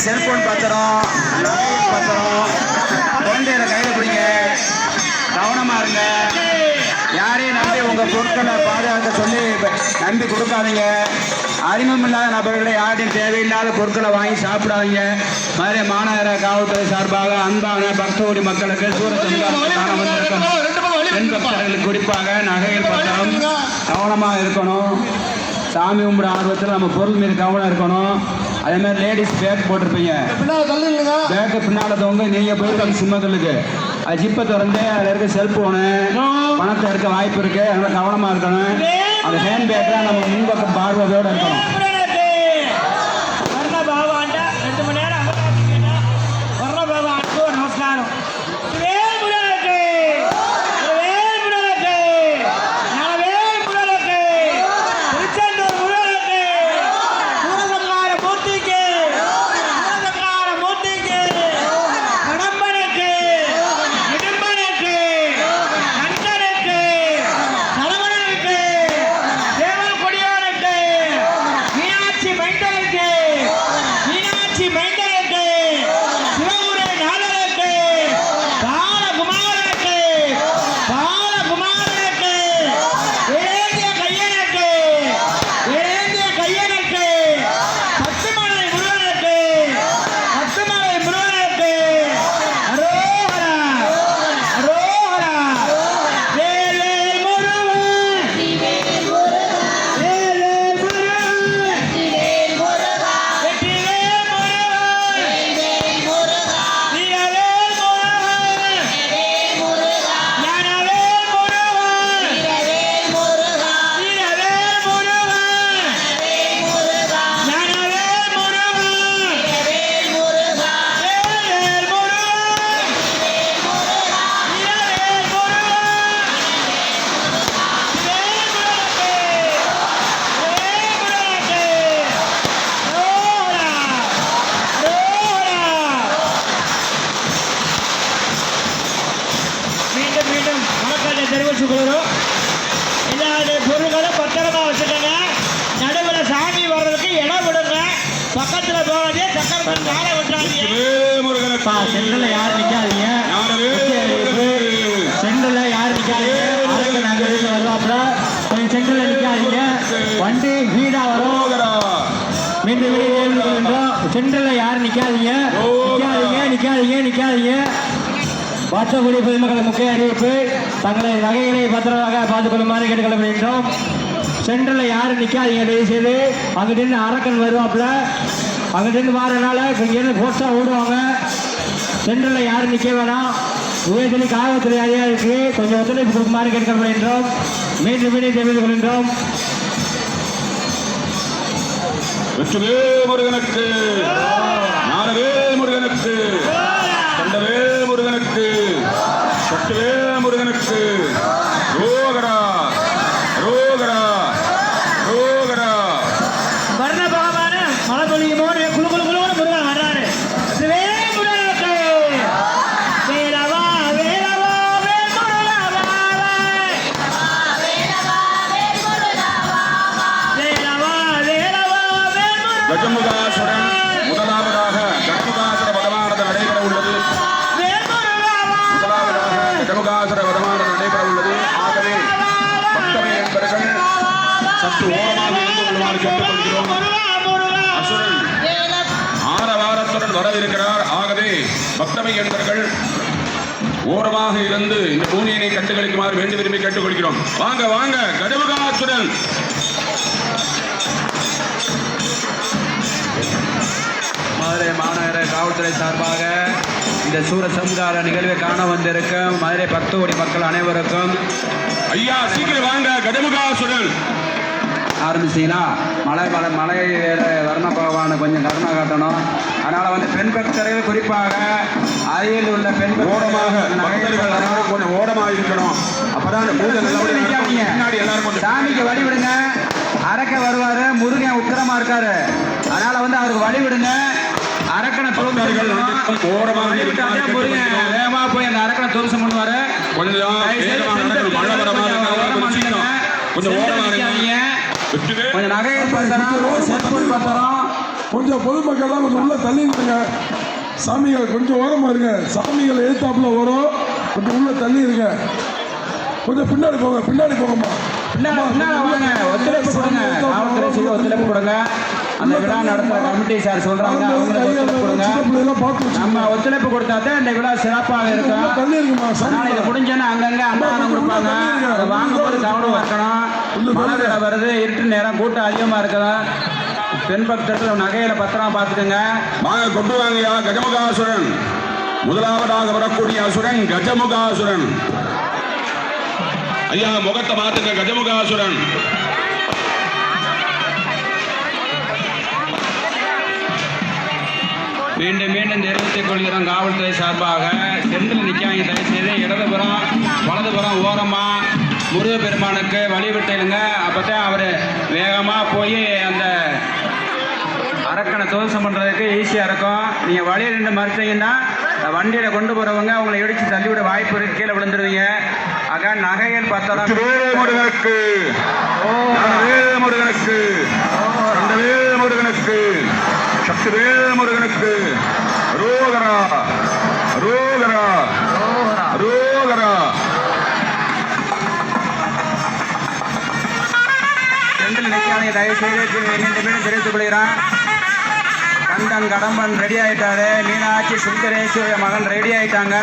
Cellphone பத்திரம், பத்திரம் குழந்தைகளை கையில் பிடிங்க. கவனமா இருங்க. யாரையும் நம்பி உங்க பொருட்களை பாதுகாக்க சொல்லி நம்பி கொடுக்காதீங்க. அறிமுகம் இல்லாத நபர்களை யாரையும் தேவையில்லாத பொருட்களை வாங்கி சாப்பிடாதீங்க. மதுரை மாநகர காவல்துறை சார்பாக அன்பான பக்தோடி மக்களுக்கு பெண் பக்தர்களுக்கு குறிப்பாக நகைகள் பத்திரம் கவனமாக இருக்கணும். சாமி கும்பிட ஆர்வத்தில் நம்ம பொருள் மீது கவனம் இருக்கணும். அதே மாதிரி லேடிஸ் பேக் போட்டிருப்பீங்க, பேக்கு பின்னால தவங்க நீங்க போயிருக்காங்க சிம்மங்களுக்கு அது ஜிப்பை திறந்து அதில் இருக்க செல்போனு பணத்தை இருக்க வாய்ப்பு இருக்கு. அதனால கவனமா இருக்கணும். அந்த ஹேண்ட் பேக்ல நம்ம முன்பக்கம் பார்வையோட இருக்கணும். பொருள்களும் பத்திரமா வச்சுக்கோங்க. நடுவில் சாமி வர்றதுக்கு இடம் விடுங்க. பக்கத்துல போகாதே, சக்கரத்தில் நாளை விட்டாதீங்க. சென்டர்ல யாரும் நிக்காதீங்க. சென்டர்ல யாரும் நிக்காதீங்க. வருவாப்புல கொஞ்சம் சென்டர்ல நிக்காதீங்க. வண்டி வீடா வரும். மீண்டும் சென்டர்ல யாரும் நிக்காதீங்க. நிக்காதீங்க. வாசக்கூடிய பொதுமக்கள் முக்கிய அறிவிப்பு, தங்களை நகைகளை பத்திரமாக பார்த்துக் கொள்ளுமாறு கேட்டுக்கொள்ளப்படுகின்றோம். சென்டரில் யாரும் நிற்காதீங்க. தயவு செய்து அங்கிட்டு அரக்கன் வருவாப்புல, அங்கிட்டு வாரனால இங்கேருந்து போஸ்டாக ஓடுவாங்க. சென்டரில் யாரும் நிற்க வேணாம். உயர்தலி காவல்துறை அதிகாரிக்கு கொஞ்சம் ஒத்துழைப்பு கொடுக்குமாறு கேட்டுக்கொள்ளப்படுகின்றோம். மீண்டும் தெரிவித்துக் கொள்கின்றோம். வெற்றிவே முருகனுக்கு, ஞானவே முருகனுக்கு, கண்டவே முருகனுக்கு, சக்திவே முருகனுக்கு. ரோகரா ரோகரா ரோகரா. வர்ண பகவான மழை பொழியும் போது குழு குழு குழு முருகன் வர்றாரு. முருகனுக்கு வேலவா வேலவா கஜமுகாசுரன் முதலாவதாக கஜமுகாசுர வதமானது நடைபெற உள்ளது. கஜமுகாசுர வதமானது நடைபெற உள்ளது. ஆகவே பக்தமை என்பவர்கள் சற்று ஓரமாக இருந்து கொள்ளுமாறு கேட்டுக்கொள்கிறோம். அசுரன் ஆரவாரத்துடன் வரவிருக்கிறார். ஆகவே பக்தமை என்பவர்கள் ஓரமாக இருந்து இந்த பூமியினை கண்டுகளிக்குமாறு வேண்டி விரும்பி கேட்டுக்கொள்கிறோம். வாங்க வாங்க கஜமுகாசுரன். மதுரை மாநகர காவல்துறை சார்பாக இந்த சூரசம்ஹார நிகழ்வை காண வந்திருக்கும் மதுரை பக்தோடி மக்கள் அனைவருக்கும் ஐயா சீக்கிரம் வாங்க. கஜமுகாசுரன் ஆரம்பிச்சீங்கன்னா மழை வர்ண பகவானை கொஞ்சம் கருணை காட்டணும். அதனால வந்து பெண் பக்தர்கள் குறிப்பாக அருகில் உள்ள பெண் ஓரமாக கொஞ்சம் ஓரமாக இருக்கணும். அப்பதான் எல்லாரும் சாமிக்கு வழி விடுங்க. அரக்க வருவாரு, முருகன் உக்கிரமா இருக்காரு. அதனால வந்து அவருக்கு வழி விடுங்க. அரக்கனை ஓரமாக முருகன் வேகமா போய் அந்த அரக்கனை துவம்சம் பண்ணுவாரு. கொஞ்சம் கொஞ்சம் நகை பத்திரம், செல்போன் பத்திரம் கொஞ்சம் பொதுமக்கள்லாம் கொஞ்சம் உள்ள தள்ளிடுங்க. சாமிகள் கொஞ்சம் ஓரமா இருங்க. சாமிகள் எழுத்தாப்புல வரும், கொஞ்சம் உள்ள தள்ளி இருங்க. கொஞ்சம் பின்னாடி போங்க, பின்னாடி போங்கம்மா. பின்னாடி வாங்க, ஒத்துழைப்பு கொடுங்க. காவல்துறை செய்ய ஒத்துழைப்பு கொடுங்க. அந்த விழா நடத்துற கமிட்டி சார் சொல்றாங்க, அவங்களுக்கு ஒத்துழைப்பு கொடுங்க. நம்ம ஒத்துழைப்பு கொடுத்தா தான் இந்த விழா சிறப்பாக இருக்கும். தள்ளி இருக்குமா அதனால இது முடிஞ்சோன்னா அங்கங்க அன்னதானம் கொடுப்பாங்க. அதை வாங்கும்போது கவனம் இருக்கணும். மழை வேலை வருது, இருட்டு நேரம், கூட்டம் அதிகமா இருக்குதா. பெண் பக்தர்கள் நகையில பத்திரமா பார்த்துக்கோங்க. வாங்க கொண்டு வாங்கயா கஜமுகாசுரன். முதலாவதாக வரக்கூடிய அசுரன் கஜமுகாசுரன். ஐயா முகத்தை மாத்துங்க கஜமுகாசுரன். மீண்டும் மீண்டும் தெரிவித்துக் கொள்கிறோம் காவல்துறை சார்பாக. செந்தில் நிற்காங்க, தயவுசெய்து இடதுபுறம் வலதுபுறம் ஓரமா முருகப்பெருமானுக்கு வழி விட்டுருங்க. அப்பதான் அவர் வேகமா போய் அந்த அரக்கனை துவசம் பண்ணுறதுக்கு ஈஸியாக இருக்கும். நீங்கள் வழியை நின்று மறுத்தீங்கன்னா வண்டியில் கொண்டு போகிறவங்க உங்களை இடித்து தள்ளிவிட வாய்ப்பு இருக்கு, கீழே விழுந்துருவீங்க. ஆக நகைகள் பத்தலாம். முருகனுக்கு முருகனுக்கு முருகனுக்கு சக்திவேல் முருகனுக்கு ரோகரா ரோகரா ரோகரா. செந்தில் நிற்காதீங்க, தயவுசெய்து மீண்டும் மீண்டும் தெரிவித்துக் கொள்கிறேன். கண்டன் கடம்பன் ரெடி ஆயிட்டாரு. மீனாட்சி சுந்தரேஸ்வரிய மகன் ரெடி ஆயிட்டாங்க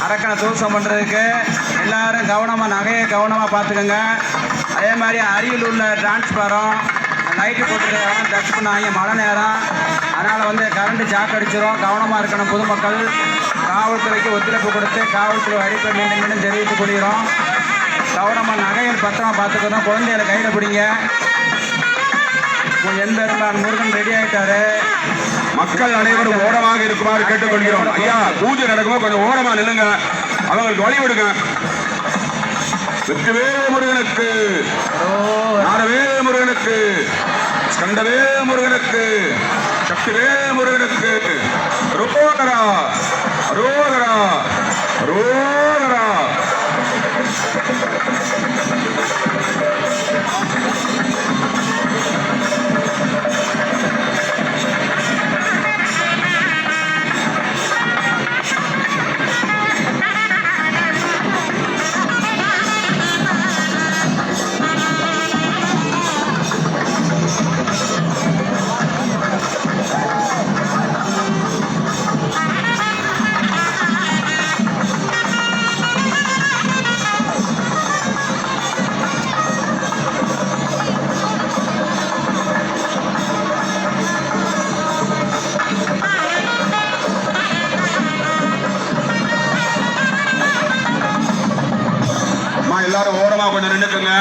அரக்கனை தூசம் பண்றதுக்கு. எல்லாரும் கவனமா நகையை கவனமா பார்த்துக்கோங்க. அதே மாதிரி அருகில் உள்ள டிரான்ஸ்பாரம் லைட்டு போட்டுருக்காங்க, டச் பண்ணாங்க. மழை நேரம், அதனால கரண்ட் ஜாக் அடிச்சிடும். கவனமா இருக்கணும் பொதுமக்கள். காவல்துறைக்கு ஒத்துழைப்பு கொடுத்து காவல்துறை அடிப்பை மீண்டும் மீண்டும் தெரிவித்துக் கொள்கிறோம். கவனமா நகைகள் பத்திரமா பார்த்துக்கணும். குழந்தைகளை கையில பிடிங்க. என்பெருமான் முருகன் ரெடி ஆயிட்டாரு. மக்கள் அனைவரும் ஓரமாக இருக்குமாறு கேட்டுக்கொள்கிறோம். ஐயா பூஜை நடக்கும்போது கொஞ்சம் ஓரமா நில்லுங்க, அவங்களுக்கு வழி விடுங்க. வெற்றிவேல் முருகனுக்கு, ஞானவேல் முருகனுக்கு, ஸ்கந்தவேல் முருகனுக்கு, சக்திவேல் முருகனுக்கு ரோகரா ரோகரா ரோகரா. எல்லாரும் ஓரமா கொஞ்சம் நின்னுக்குங்க.